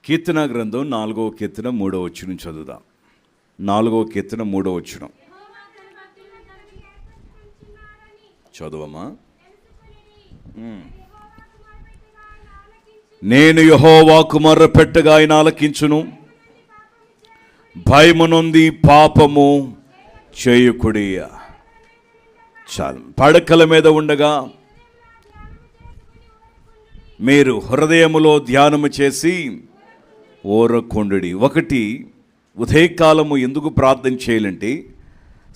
కీర్తన గ్రంథం 4వ కీర్తన 3వ వచనం చదువుదాం. 4వ కీర్తన 3వ వచనం చదువమ్మా. నేను యెహోవాకు మొర్రపెట్టగా ఆయన ఆలకించును, భయము నొంది పాపము చేయుకుడి. చాలు. పడకల మీద ఉండగా మీరు హృదయములో ధ్యానము చేసి ఓరకొండుడి. ఒకటి, ఉదయకాలము ఎందుకు ప్రార్థన చేయాలంటే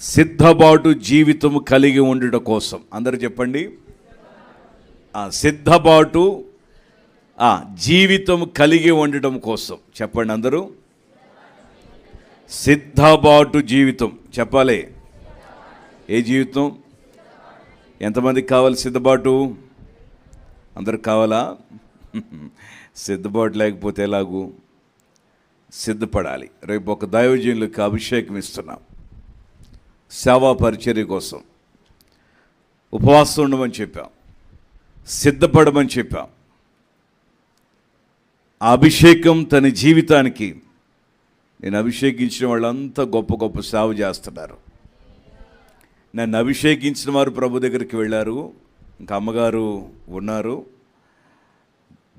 సిద్ధపాటు జీవితము కలిగి ఉండడం కోసం. అందరూ చెప్పండి, సిద్ధపాటు జీవితం కలిగి ఉండడం కోసం చెప్పండి అందరూ. సిద్ధపాటు జీవితం చెప్పాలి. ఏ జీవితం? ఎంతమందికి కావాలి సిద్ధపాటు? అందరికి కావాలా? సిద్ధపాటు లేకపోతే ఎలాగూ? సిద్ధపడాలి. రేపు ఒక దైవజనులకు అభిషేకం ఇస్తున్నాం. సేవా పరిచర్య కోసం ఉపవాసం ఉండమని చెప్పాం, సిద్ధపడమని చెప్పాం. ఆ అభిషేకం తన జీవితానికి, నేను అభిషేకించిన వాళ్ళంతా గొప్ప గొప్ప సేవ చేస్తున్నారు. నన్ను అభిషేకించిన వారు ప్రభు దగ్గరికి వెళ్ళారు, ఇంకా అమ్మగారు ఉన్నారు.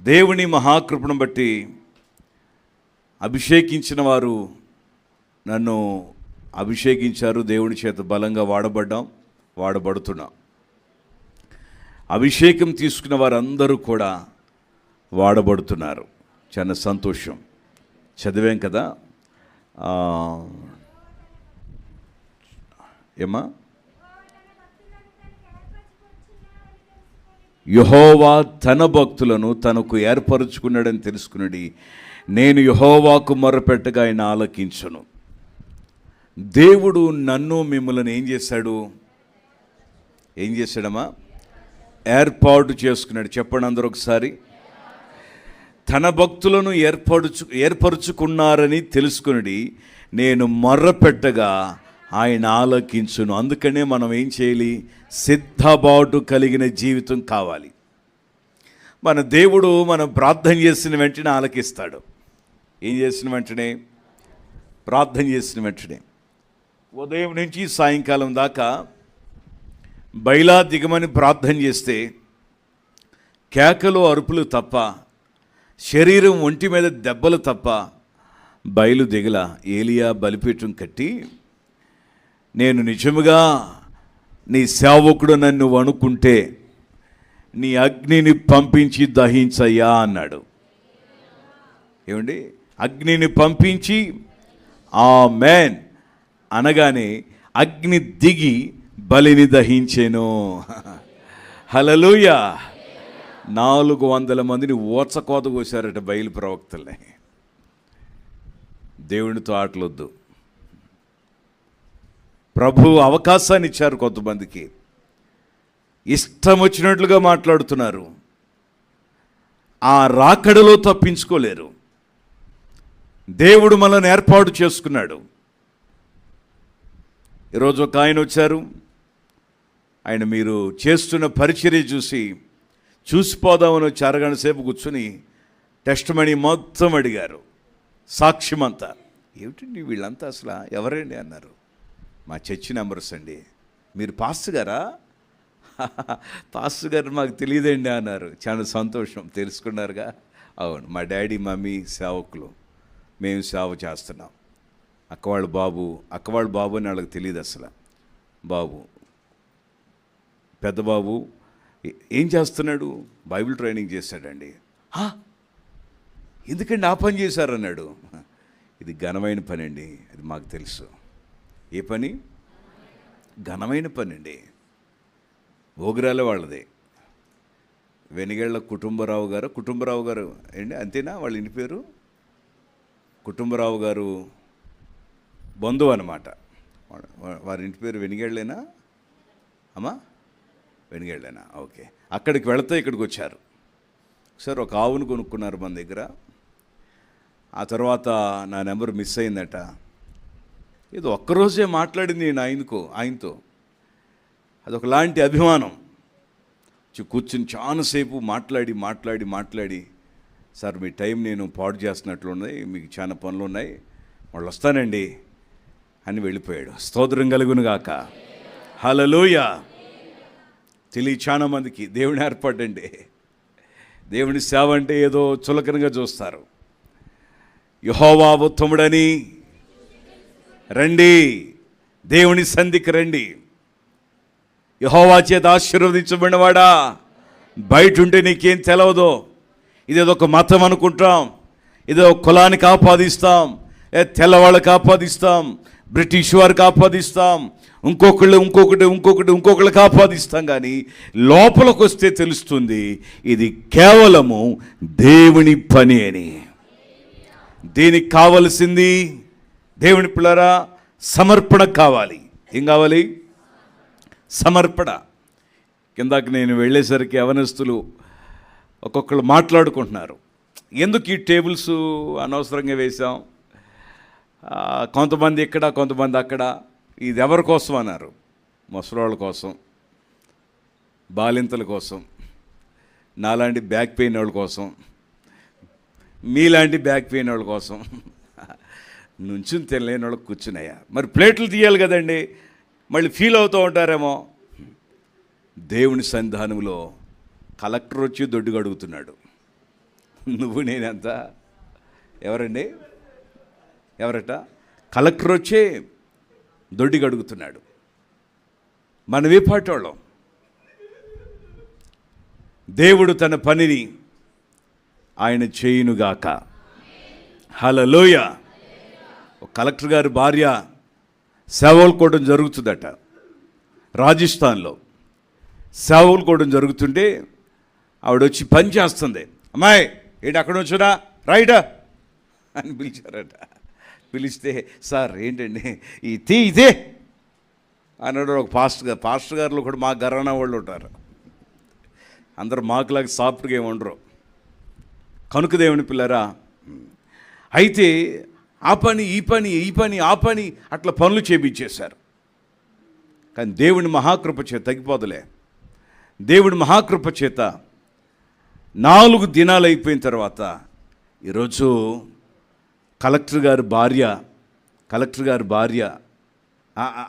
దేవుని మహాకృపను బట్టి అభిషేకించిన వారు నన్ను అభిషేకించారు. దేవుని చేత బలంగా వాడబడుతున్నాం. అభిషేకం తీసుకున్న వారందరూ కూడా వాడబడుతున్నారు. చాలా సంతోషం. చదివాం కదా ఏమా? యెహోవా తన భక్తులను తనకు ఏర్పరచుకున్నాడని తెలుసుకున్నది. నేను యెహోవాకు మొర్రపెట్టగా ఆయన ఆలకించును. దేవుడు నన్ను మిమ్మల్ని ఏం చేశాడమ్మా? ఏర్పాటు చేసుకున్నాడు. చెప్పండి అందరూ ఒకసారి. తన భక్తులను ఏర్పరచుకున్నారని తెలుసుకుని నేను మొర్రపెట్టగా ఆయన ఆలకించును. అందుకనే మనం ఏం చేయాలి? సిద్ధపాటు కలిగిన జీవితం కావాలి. మన దేవుడు మనం ప్రార్థన చేసిన వెంటనే ఆలకిస్తాడు. ఏం చేసిన వెంటనే? ప్రార్థన చేసిన వెంటనే. ఉదయం నుంచి సాయంకాలం దాకా బయలా దిగమని ప్రార్థన చేస్తే కేకలు అరుపులు తప్ప, శరీరం ఒంటి మీద దెబ్బలు తప్ప బయలు దిగల. ఏలియా బలిపీఠం కట్టి, నేను నిజముగా నీ సేవకుడు నన్ను అనుకుంటే నీ అగ్నిని పంపించి దహించయ్యా అన్నాడు. ఏమండి? అగ్నిని పంపించి ఆమేన్ అనగానే అగ్ని దిగి బలిని దహించెను. హల్లెలూయా. 400 మందిని ఓచకోత కోసారట బయలు ప్రవక్తల్ని. దేవునితో ఆటలొద్దు. ప్రభు అవకాశాన్ని ఇచ్చారు. కొంతమందికి ఇష్టం వచ్చినట్లుగా మాట్లాడుతున్నారు. ఆ రాకడలో తప్పించుకోలేరు. దేవుడు మనల్ని ఏర్పాటు చేసుకున్నాడు. ఈరోజు ఒక ఆయన వచ్చారు. ఆయన మీరు చేస్తున్న పరిచర్య చూసిపోదామని వచ్చి అరగంట సేపు కూర్చుని టెస్ట్ మనీ మొత్తం అడిగారు. సాక్ష్యమంతా. ఏమిటండి వీళ్ళంతా అసలు ఎవరండి అన్నారు. మా చర్చి మెంబర్స్ అండి. మీరు పాస్టర్ గారా? పాస్టర్ గారు మాకు తెలియదండి అన్నారు. చాలా సంతోషం, తెలుసుకున్నారుగా. అవును, మా డాడీ మమ్మీ సేవకులు, మేము సేవ చేస్తున్నాం. అక్కవాళ్ళ బాబు అని వాళ్ళకి తెలియదు అసలు. బాబు, పెద్ద బాబు ఏం చేస్తున్నాడు? బైబిల్ ట్రైనింగ్ చేశాడండి. ఎందుకండి ఆ పని చేశారన్నాడు. ఇది ఘనమైన పని అండి, అది మాకు తెలుసు. ఏ పని? ఘనమైన పని అండి. ఓగిరాల వాళ్ళది. వెనిగళ్ళ కుటుంబరావు గారు అండి, అంతేనా వాళ్ళ ఇంటి పేరు? కుటుంబరావు గారు బంధువు అన్నమాట. వారి ఇంటి పేరు వెనిగళ్ళేనా అమ్మా? వెనిగళ్ళేనా? ఓకే. అక్కడికి వెళితే ఇక్కడికి వచ్చారు. సార్ ఒక ఆవును కొనుక్కున్నారు మన దగ్గర. ఆ తర్వాత నా నెంబర్ మిస్ అయిందట. ఇది ఒక్కరోజే మాట్లాడింది నేను ఆయనతో. అదొకలాంటి అభిమానం. కూర్చుని చాలాసేపు మాట్లాడి సార్ మీ టైం నేను పాడు చేస్తున్నట్లున్నాయి, మీకు చాలా పనులు ఉన్నాయి, వాళ్ళు వస్తానండి అని వెళ్ళిపోయాడు. స్తోత్రం కలుగును గాక. హల్లెలూయా. చాలా మందికి దేవుని ఏర్పాటండి. దేవుని సేవ అంటే ఏదో చులకనగా చూస్తారు. యెహోవా ఉత్తముడని రండి, దేవుని సంధికి రండి. యెహోవా చేత ఆశీర్వదించబడినవాడా, బయట ఉంటే నీకేం తెలవదో, ఇదేదో ఒక మతం అనుకుంటాం, ఇదో కులానికి ఆపాదిస్తాం, తెల్లవాళ్ళకి ఆపాదిస్తాం, బ్రిటిష్ వారికి ఆపాదిస్తాం, ఇంకొకళ్ళకి ఆపాదిస్తాం. కానీ లోపలికి వస్తే తెలుస్తుంది ఇది కేవలము దేవుని పని అని. దీనికి కావలసింది దేవుని పిల్లరా సమర్పణ కావాలి. ఏం కావాలి? సమర్పణ. కిందాక నేను వెళ్ళేసరికి యవనస్తులు ఒక్కొక్కరు మాట్లాడుకుంటున్నారు, ఎందుకు ఈ టేబుల్స్ అనవసరంగా వేశాం, కొంతమంది ఇక్కడ కొంతమంది అక్కడ, ఇది ఎవరి కోసం అన్నారు. ముసలోళ్ళ కోసం, బాలింతల కోసం, నాలాంటి బ్యాక్ పెయిన్ వాళ్ళ కోసం, మీలాంటి బ్యాక్ పెయిన్ వాళ్ళ కోసం, నుంచుని తినలేని వాళ్ళకి కూర్చున్నాయా. మరి ప్లేట్లు తీయాలి కదండి, మళ్ళీ ఫీల్ అవుతూ ఉంటారేమో. దేవుని సన్నిధానంలో కలెక్టర్ వచ్చి దొడ్డుగా అడుగుతున్నాడు, నువ్వు నేనెంత? ఎవరండి? ఎవరట? కలెక్టర్ వచ్చే దొడ్డిగా అడుగుతున్నాడు. మనమే పాటోళ్ళం. దేవుడు తన పనిని ఆయన చేయునుగాక. హల్లెలూయా. కలెక్టర్ గారి భార్య సేవలు కోవడం జరుగుతుందట. రాజస్థాన్లో సేవలు కోవడం జరుగుతుంటే ఆవిడ వచ్చి పని చేస్తుంది. అమ్మాయి ఏంటి అక్కడ వచ్చునా, రైట్ అని పిలిచారట. పిలిస్తే సార్ ఏంటండి ఇదే అన్నాడు ఒక పాస్టర్ గారులు కూడా మా గరానా వాళ్ళు ఉంటారు. అందరూ మాకులాగా సాఫ్ట్గా ఏమి ఉండరు. కనుక దేవుని పిల్లరా, అయితే ఆ పని ఈ పని ఆ పని అట్లా పనులు చేపించేశారు. కానీ దేవుని మహాకృప చేత తగ్గిపోదులే. దేవుడి మహాకృప చేత 4 దినాలు అయిపోయిన తర్వాత ఈరోజు కలెక్టర్ గారి భార్య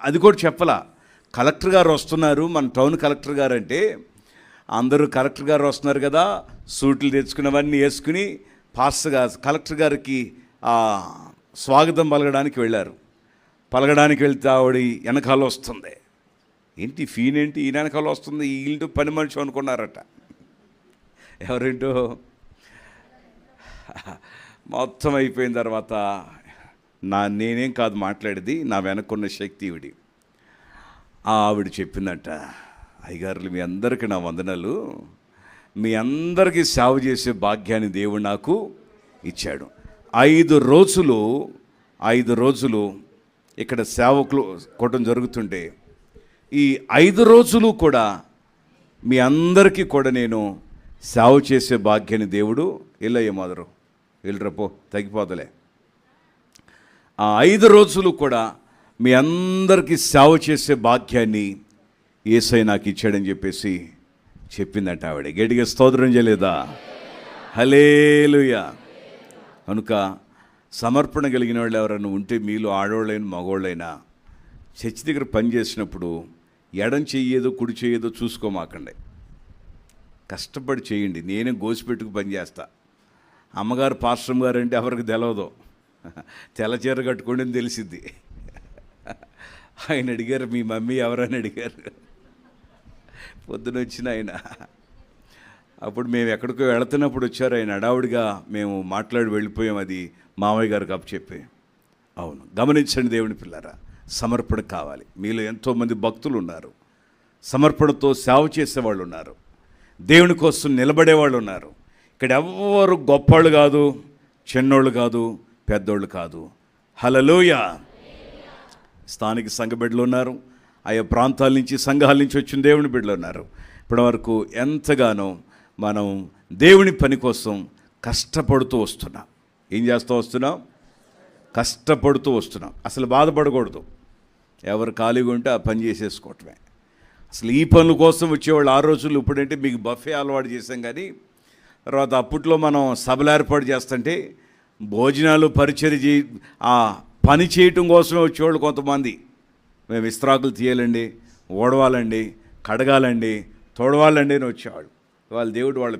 అది కూడా చెప్పలా. కలెక్టర్ గారు వస్తున్నారు, మన టౌన్ కలెక్టర్ గారు అంటే అందరూ కలెక్టర్ గారు వస్తున్నారు కదా, సూట్లు తెచ్చుకున్నవన్నీ వేసుకుని కలెక్టర్ గారికి స్వాగతం పలకడానికి వెళ్ళారు. పలకడానికి వెళ్తే ఆవిడ వెనకాల వస్తుంది. ఏంటి ఫీన్ ఏంటి ఈ వెనకాల వస్తుంది, వీళ్ళు పని మనిషి అనుకున్నారట. ఎవరేంటో మొత్తం అయిపోయిన తర్వాత నేనేం కాదు మాట్లాడేది, నా వెనక్కున్న శక్తి ఈవిడి. ఆవిడ చెప్పిందట, అయ్యగారులు మీ అందరికీ నా వందనాలు, మీ అందరికీ సేవ చేసే భాగ్యాన్ని దేవుడు నాకు ఇచ్చాడు. 5 రోజులు ఇక్కడ సేవకులు కొట్టడం జరుగుతుంటే ఈ 5 రోజులు కూడా మీ అందరికీ కూడా నేను సేవ చేసే భాగ్యాన్ని దేవుడు వెళ్ళయ్య మొదరు వెళ్ళరపో తగ్గిపోతలే. ఆ 5 రోజులు కూడా మీ అందరికీ సేవ చేసే భాగ్యాన్ని యేసయ్య నాకు ఇచ్చాడని చెప్పేసి చెప్పిందట ఆవిడ. గట్టిగా స్తోత్రం చేయలేదా? హల్లెలూయా. కనుక సమర్పణ కలిగిన వాళ్ళు ఎవరైనా ఉంటే మీలో ఆడవాళ్ళైనా మగవాళ్ళైనా చర్చి దగ్గర పని చేసినప్పుడు ఎడం చెయ్యేదో కుడి చెయ్యేదో చూసుకోమాకండి, కష్టపడి చేయండి. నేనే గోసిపెట్టుకు పని చేస్తా. అమ్మగారు పాస్టర్ గారు అంటే ఎవరికి తెలవదు, తెల్ల చీర కట్టుకోండి అని తెలిసిద్ది. ఆయన అడిగారు మీ మమ్మీ ఎవరని అడిగారు పొద్దున వచ్చిన ఆయన. అప్పుడు మేము ఎక్కడికో వెళుతున్నప్పుడు వచ్చారు ఆయన, హడావుడిగా మేము మాట్లాడి వెళ్ళిపోయాం. అది మామయ్య గారికి అప్పచెప్పి. అవును, గమనించండి దేవుని పిల్లరా, సమర్పణ కావాలి. మీలో ఎంతోమంది భక్తులు ఉన్నారు, సమర్పణతో సేవ చేసేవాళ్ళు ఉన్నారు, దేవుని కోసం నిలబడేవాళ్ళు ఉన్నారు. ఇక్కడ ఎవరు గొప్పవాళ్ళు కాదు, చిన్నోళ్ళు కాదు, పెద్దోళ్ళు కాదు. హల్లెలూయా. స్థానిక సంఘ బిడ్డలు ఉన్నారు, ఆయా ప్రాంతాల నుంచి సంఘాల నుంచి వచ్చిన దేవుని బిడ్డలు ఉన్నారు. ఇప్పటి వరకు ఎంతగానో మనం దేవుని పని కోసం కష్టపడుతూ వస్తున్నాం. ఏం చేస్తూ వస్తున్నాం? కష్టపడుతూ వస్తున్నాం. అసలు బాధపడకూడదు. ఎవరు ఖాళీగా ఉంటే ఆ పని చేసేసుకోవటమే. అసలు ఈ పనుల కోసం వచ్చేవాళ్ళు ఆ రోజుల్లో. ఇప్పుడంటే మీకు బఫే అలవాటు చేసాం, కానీ తర్వాత అప్పట్లో మనం సభలు ఏర్పాటు చేస్తుంటే భోజనాలు పరిచర్య ఆ పని చేయటం కోసమే వచ్చేవాళ్ళు కొంతమంది. మేము విస్తరాకులు తీయాలండి, ఓడవాలండి, కడగాలండి, తోడవాలండి అని వచ్చేవాళ్ళు. వాళ్ళ దేవుడు వాళ్ళ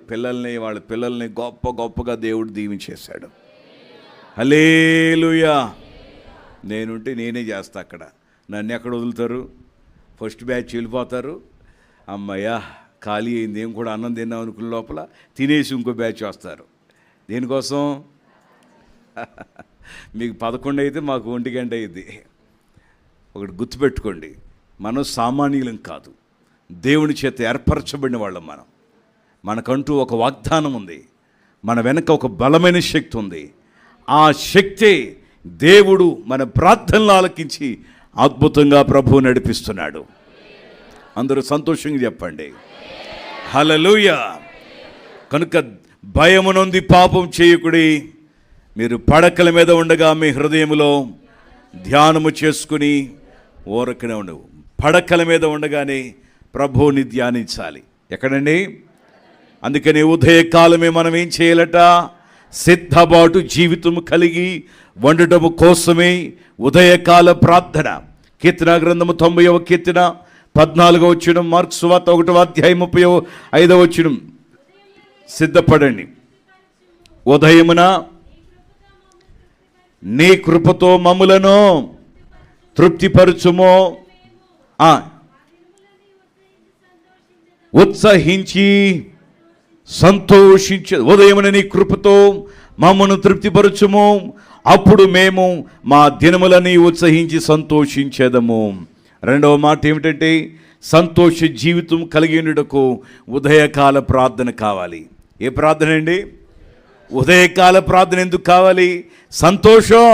పిల్లల్ని గొప్పగా దేవుడు దీవించేశాడు. హల్లెలూయా. నేనుంటే నేనే చేస్తా అక్కడ. నన్ను ఎక్కడ వదులుతారు? ఫస్ట్ బ్యాచ్ వెళ్ళిపోతారు. అమ్మయ్యా ఖాళీ అయింది, ఏం కూడా అన్నం తిన్నాం అనుకున్న లోపల తినేసి ఇంకో బ్యాచ్ వస్తారు. దేనికోసం? మీకు 11 అయితే మాకు 1 గంట అయింది. ఒకటి గుర్తుపెట్టుకోండి, మనం సామాన్యులం కాదు, దేవుని చేత ఏర్పరచబడిన వాళ్ళం. మనకంటూ ఒక వాగ్దానం ఉంది, మన వెనక ఒక బలమైన శక్తి ఉంది. ఆ శక్తి దేవుడు మన ప్రార్థనలు ఆలకించి అద్భుతంగా ప్రభువు నడిపిస్తున్నాడు. అందరూ సంతోషంగా చెప్పండి హల్లెలూయా. కనుక భయము నొంది పాపం చేయకుడి. మీరు పడకల మీద ఉండగా మీ హృదయములో ధ్యానము చేసుకుని ఊరకనే ఉండవు. పడకల మీద ఉండగానే ప్రభువుని ధ్యానించాలి. ఎక్కడండి? అందుకని ఉదయకాలమే మనం ఏం చేయాలట? సిద్ధపాటు జీవితం కలిగి వండటము కోసమే ఉదయకాల ప్రార్థన. కీర్తన గ్రంథము 90వ కీర్తన 14వ వచనం, మార్కు సువార్త 1వ అధ్యాయం 35వ వచనం. సిద్ధపడండి, ఉదయమున నీ కృపతో మమ్ములను తృప్తిపరచుము, ఉత్సహించి సంతోషించే. ఉదయమున నీ కృపతో మమ్మను తృప్తిపరచుము, అప్పుడు మేము మా దినములని ఉత్సహించి సంతోషించేదము. రెండవ మాట ఏమిటంటే, సంతోష జీవితం కలిగినకు ఉదయకాల ప్రార్థన కావాలి. ఏ ప్రార్థన అండి? ఉదయకాల ప్రార్థన ఎందుకు కావాలి? సంతోషం.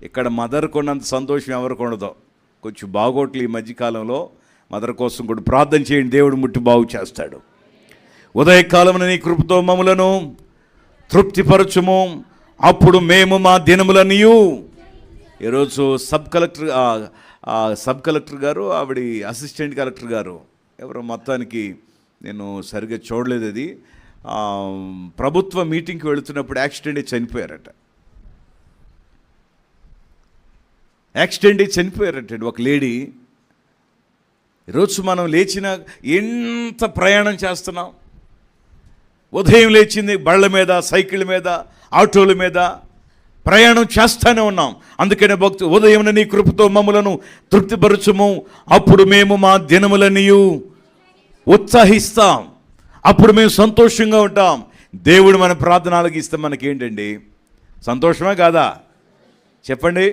ఇక్కడ మదర్ కొన్నంత సంతోషం ఎవరికి ఉండదు. కొంచెం బాగోట్లు ఈ మధ్యకాలంలో. మదర్ కోసం కూడా ప్రార్థన చేయండి, దేవుడు ముట్టి బాగు చేస్తాడు. ఉదయకాలమున నీ కృపతో మమ్ములను తృప్తిపరచుము, అప్పుడు మేము మా దినములనియు. ఈరోజు సబ్ కలెక్టర్ గారు, ఆవిడ అసిస్టెంట్ కలెక్టర్ గారు ఎవరో, మొత్తానికి నేను సరిగ్గా చూడలేదు, అది ప్రభుత్వ మీటింగ్కి వెళుతున్నప్పుడు యాక్సిడెంట్ అయి చనిపోయారట. ఒక లేడీ. ఈరోజు మనం లేచిన ఎంత ప్రయాణం చేస్తున్నాం. ఉదయం లేచింది బళ్ళ మీద, సైకిళ్ళ మీద, ఆటోల మీద ప్రయాణం చేస్తూనే ఉన్నాం. అందుకనే భక్తు ఉదయం నీ కృపతో మమ్ములను తృప్తిపరచుము, అప్పుడు మేము మా దినములనియు ఉత్సాహిస్తాం. అప్పుడు మేము సంతోషంగా ఉంటాం. దేవుడు మన ప్రార్థనలకు ఇస్తే మనకేంటండి? సంతోషమే కాదా? చెప్పండి.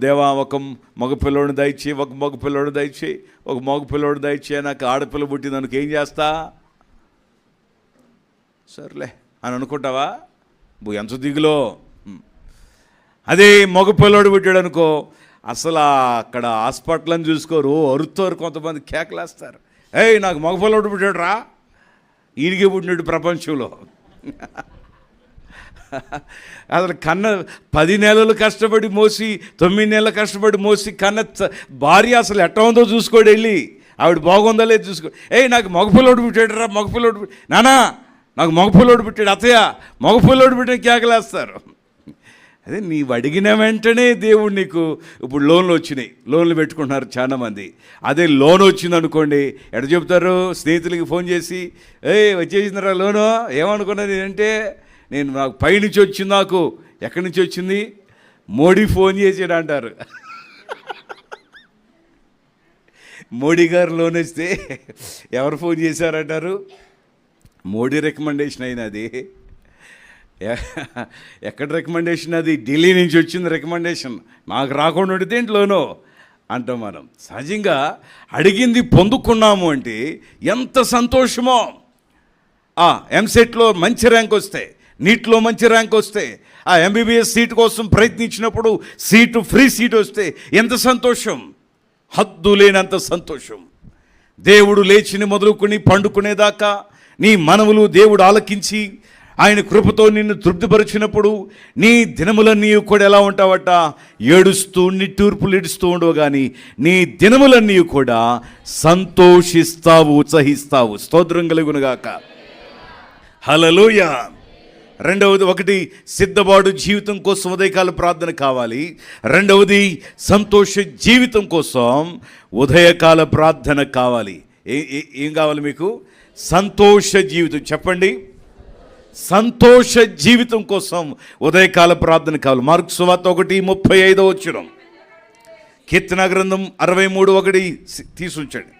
దేవా ఒక మగ పిల్లోడిని దయచేయి, ఒక మగ పిల్లోడు దయచేయి, నాకు ఆడపిల్ల పుట్టింది అనుకు ఏం చేస్తా? సర్లే అని అనుకుంటావా? ఎంత దిగులో. అదే మగ పిల్లోడు పుట్టాడు అనుకో, అసలు అక్కడ హాస్పిటల్ని చూసుకోరు, అరుతారు, కొంతమంది కేకలేస్తారు. ఏయ్ నాకు మగ పిల్లోడు పుట్టాడు రా, ఈయనకే పుట్టినాడు ప్రపంచంలో. అసలు 10 నెలలు కష్టపడి మోసి, 9 నెలలు కష్టపడి మోసి భార్య అసలు ఎట్ట ఉందో చూసుకోడు, వెళ్ళి ఆవిడ బాగుందో లేదు చూసుకో. ఏయ్ నాకు మగపిల్లోడు పుట్టాడు రా, నానా నాకు మగపిల్లోడు పుట్టాడు, అత్తయ్య మగపిల్లోడు పుట్టిన కేకలేస్తారు. అదే నీవు అడిగిన వెంటనే దేవుడు నీకు. ఇప్పుడు లోన్లు పెట్టుకుంటున్నారు చాలామంది. అదే లోన్ వచ్చింది అనుకోండి, ఎక్కడ చెప్తారు? స్నేహితులకి ఫోన్ చేసి, వచ్చేసిందిరా లోను, ఏమనుకున్నది అంటే, నాకు పైనుంచి వచ్చింది. నాకు ఎక్కడి నుంచి వచ్చింది? మోడీ ఫోన్ చేసాడు అంటారు. మోడీ గారు లోన్ వస్తే ఎవరు ఫోన్ చేశారంటారు? మోడీ రికమెండేషన్ అయినది. ఎక్కడ రికమెండేషన్? అది ఢిల్లీ నుంచి వచ్చింది రికమెండేషన్. నాకు రాకుండా ఉండితే ఇంట్లోనో అంటాం మనం. సహజంగా అడిగింది పొందుకున్నాము అంటే ఎంత సంతోషమో. ఎంసెట్లో మంచి ర్యాంక్ వస్తే, నీట్లో మంచి ర్యాంక్ వస్తే, ఆ ఎంబీబీఎస్ సీటు కోసం ప్రయత్నించినప్పుడు ఫ్రీ సీట్ వస్తే ఎంత సంతోషం! హద్దు లేనంత సంతోషం. దేవుడు లేచిని మొదలుకొని పండుకునేదాకా నీ మనవులు దేవుడు ఆలకించి ఆయన కృపతో నిన్ను తృప్తిపరిచినప్పుడు నీ దినములన్నీ కూడా ఎలా ఉంటావట? ఏడుస్తూ నిట్టూర్పులు ఇడుస్తూ ఉండవు, కానీ నీ దినములన్నీ కూడా సంతోషిస్తావు, ఉత్సహిస్తావు. స్తోత్రం కలుగునుగాక. హల్లెలూయా. రెండవది, ఒకటి సిద్ధపాటు జీవితం కోసం ఉదయకాల ప్రార్థన కావాలి. రెండవది సంతోష జీవితం కోసం ఉదయకాల ప్రార్థన కావాలి. ఏం కావాలి మీకు? సంతోష జీవితం. చెప్పండి, సంతోష జీవితం కోసం ఉదయకాల ప్రార్థన కావాలి. మార్కు సువార్త 1:35 కీర్తన గ్రంథం 63:1 తీసుంచండి.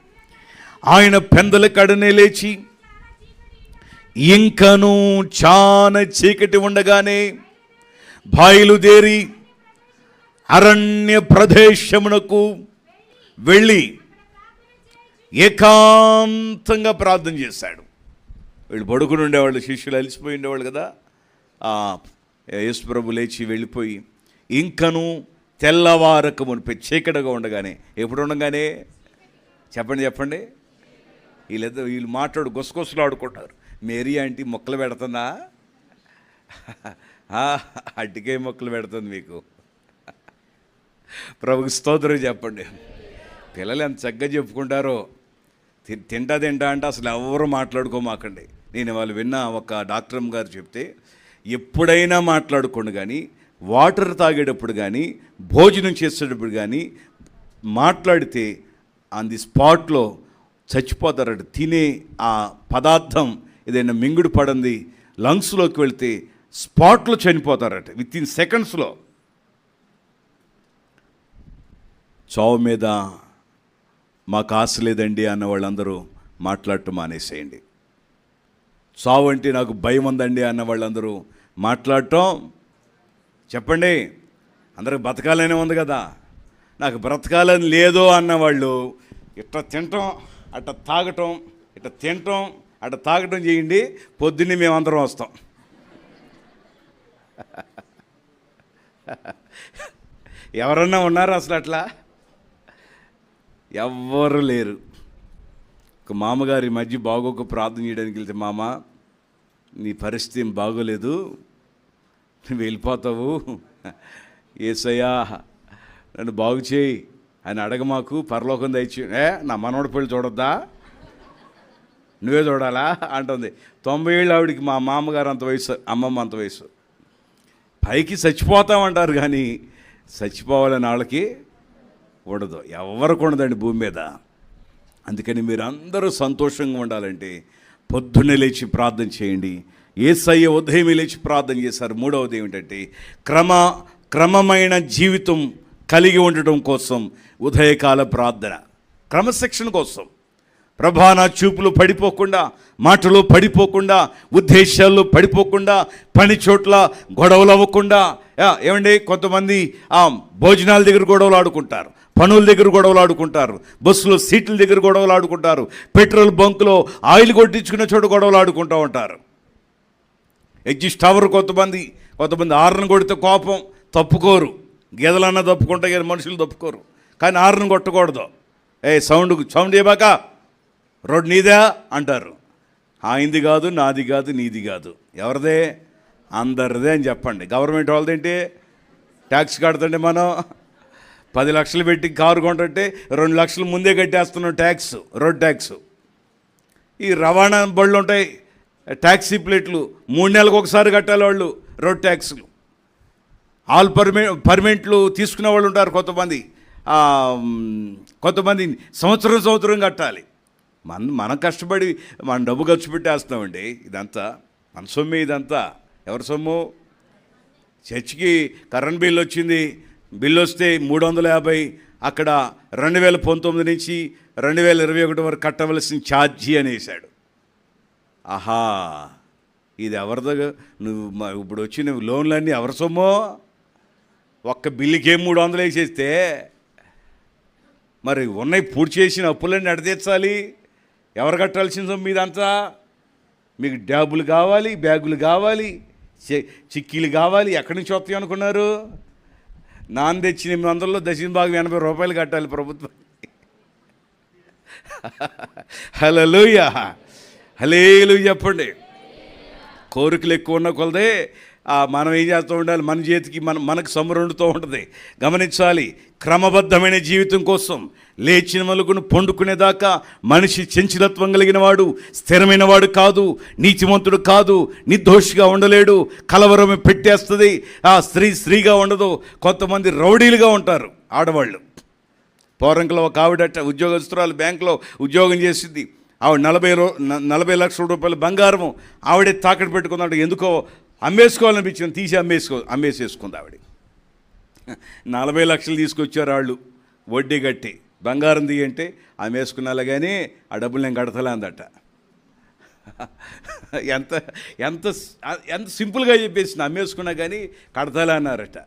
ఆయన పెందల కడనే లేచి ఇంకను చాలా చీకటి ఉండగానే బయలుదేరి అరణ్య ప్రదేశమునకు వెళ్ళి ఏకాంతంగా ప్రార్థన చేశాడు. వీళ్ళు పడుకుని ఉండేవాళ్ళు, శిష్యులు అలసిపోయి ఉండేవాళ్ళు కదా. యేసు ప్రభు లేచి వెళ్ళిపోయి ఇంకను తెల్లవారక మునిపే చీకటిగా ఉండగానే, ఎప్పుడు ఉండగానే చెప్పండి, వీళ్ళు మాట్లాడు గుసగుసలు ఆడుకుంటారు. మేరీ ఆంటీ మొక్కలు పెడుతుందా? అట్టికే మొక్కలు పెడుతుంది మీకు. ప్రభుకి స్తోత్రం చెప్పండి. పిల్లలు ఎంత చక్కగా చెప్పుకుంటారో. తింటా అంటే అసలు ఎవరు మాట్లాడుకోమాకండి. నేను వాళ్ళు విన్న ఒక డాక్టర్ గారు చెప్తే, ఎప్పుడైనా మాట్లాడుకోండి, కానీ వాటర్ తాగేటప్పుడు కానీ భోజనం చేసేటప్పుడు కానీ మాట్లాడితే ఆన్ ది స్పాట్లో చచ్చిపోతారట. తినే ఆ పదార్థం ఏదైనా మింగుడు పడింది లంగ్స్లోకి వెళ్తే స్పాట్లో చనిపోతారట, విత్ ఇన్ సెకండ్స్లో. చావు మీద మాకు ఆశ లేదండి అన్న వాళ్ళందరూ మాట్లాడటం మానేసేయండి. చావు అంటే నాకు భయం ఉందండి అన్న వాళ్ళందరూ మాట్లాడటం చెప్పండి. అందరికి బతకాలనే ఉంది కదా, నాకు బ్రతకాలని లేదో అన్నవాళ్ళు ఇట్లా తినటం, అట్లా తాగటం, ఇట్లా తినటం, అట్లా తాగటం చేయండి. పొద్దున్నే మేమందరం వస్తాం. ఎవరన్నా ఉన్నారా అసలు అట్లా? ఎవ్వరు లేరు. ఒక మామగారి మధ్య బాగోక ప్రార్థన చేయడానికి వెళ్తే, మామ నీ పరిస్థితి ఏం బాగోలేదు, నువ్వు వెళ్ళిపోతావు, యేసయ్యా నన్ను బాగు చేయి అని అడగమాకు, పరలోకం దయచి. నా మనవడి పెళ్ళి చూడొద్దా, నువ్వే చూడాలా అంటుంది. 90 ఏళ్ళు ఆవిడికి. మా మామగారు అంత వయసు, అమ్మమ్మ అంత వయసు. పైకి చచ్చిపోతామంటారు కానీ చచ్చిపోవాలని వాళ్ళకి ఉండదు, ఎవరికి ఉండదండి భూమి మీద. అందుకని మీరు అందరూ సంతోషంగా ఉండాలంటే పొద్దున్నే లేచి ప్రార్థన చేయండి. యేసయ్య ఉదయం లేచి ప్రార్థన చేశారు. మూడవది ఏమిటంటే క్రమమైన జీవితం కలిగి ఉండటం కోసం ఉదయకాల ప్రార్థన, క్రమశిక్షణ కోసం. ప్రభాన చూపులు పడిపోకుండా, మాటలు పడిపోకుండా, ఉద్దేశాలు పడిపోకుండా, పని చోట్ల గొడవలు అవ్వకుండా. ఏమండి, కొంతమంది భోజనాల దగ్గర గొడవలు ఆడుకుంటారు, పనుల దగ్గర గొడవలు ఆడుకుంటారు, బస్సులో సీట్ల దగ్గర గొడవలు ఆడుకుంటారు, పెట్రోల్ బంకులో ఆయిల్ కొట్టించుకునే చోట గొడవలు ఆడుకుంటూ ఉంటారు. ఎగ్జిస్ట్ టవర్ కొంతమంది హార్న్ కొడితే కోపం, తప్పుకోరు. గేదెలన్నా తప్పుకుంటాయి కానీ మనుషులు తప్పుకోరు. కానీ హార్న్ కొట్టకూడదు. సౌండ్ చేయబాక, రోడ్ నీదా అంటారు. ఆయనది కాదు, నాది కాదు, నీది కాదు, ఎవరిదే? అందరిదే అని చెప్పండి. గవర్నమెంట్ వాళ్ళదేంటి? ట్యాక్స్ కడుతుంటే మనం 10 లక్షలు పెట్టి కారు కొంటుంటే 2 లక్షలు ముందే కట్టేస్తున్నాం ట్యాక్స్, రోడ్ ట్యాక్స్. ఈ రవాణా బళ్ళు ఉంటాయి, ట్యాక్సీ ప్లేట్లు 3 నెలలకు ఒకసారి కట్టాలి వాళ్ళు, రోడ్ ట్యాక్స్లు. ఆల్ పర్మిట్లు తీసుకునే వాళ్ళు ఉంటారు కొంతమంది. సంవత్సరం కట్టాలి. మనం కష్టపడి మన డబ్బు ఖర్చు పెట్టేస్తామండి. ఇదంతా మన సొమ్మే. ఇదంతా ఎవరి సొమ్ము? చర్చికి కరెంట్ బిల్ వచ్చింది, బిల్లు వస్తే 350, అక్కడ 2019 నుంచి 2021 వరకు కట్టవలసిన ఛార్జీ అనేసాడు. ఆహా, ఇది ఎవరిదో? నువ్వు ఇప్పుడు వచ్చిన లోన్లన్నీ ఎవరి సొమ్మో? ఒక్క బిల్లుకే 300 వేసేస్తే మరి ఉన్నాయి పూర్తి చేసిన అప్పులన్నీ ఎడతీర్చాలి. ఎవరు కట్టాల్సిన సొమ్ము ఇదంతా? మీకు డ్యాబులు కావాలి, బ్యాగులు కావాలి, చిక్కీలు కావాలి. ఎక్కడి నుంచి వస్తాయి అనుకున్నారు? నాన్న తెచ్చి 800లో దశమ భాగం 80 రూపాయలు కట్టాలి ప్రభుత్వానికి. హల్లెలూయా, హల్లెలూయా చెప్పండి. కోరికలు ఎక్కువ ఉన్న కొలదే మనం ఏం చేస్తూ ఉండాలి, మన చేతికి మనకు సమురుండుతూ ఉంటుంది. గమనించాలి, క్రమబద్ధమైన జీవితం కోసం లేచిన మలుగును పండుకునేదాకా మనిషి చంచలత్వం కలిగిన వాడు, స్థిరమైన వాడు కాదు, నీతిమంతుడు కాదు, నిర్దోషిగా ఉండలేడు. కలవరం పెట్టేస్తుంది. ఆ స్త్రీగా ఉండదు. కొంతమంది రౌడీలుగా ఉంటారు ఆడవాళ్ళు. పౌరంకలో ఒక ఆవిడట ఉద్యోగస్తురాలు, బ్యాంకులో ఉద్యోగం చేసింది. ఆవిడ 40 లక్షల రూపాయల బంగారం ఆవిడే తాకట్టు పెట్టుకున్నాడు. ఎందుకో అమ్మేసుకోవాలనిపించింది, తీసి అమ్మేసేసుకుంది ఆవిడ. 40 లక్షలు తీసుకొచ్చారు వాళ్ళు వడ్డీ కట్టి. బంగారం తీయంటే అమ్మేసుకున్నా కానీ ఆ డబ్బులు నేను కడతలే అందట. ఎంత ఎంత ఎంత సింపుల్గా చెప్పేసింది, అమ్మేసుకున్నా కానీ కడతలే అన్నారట.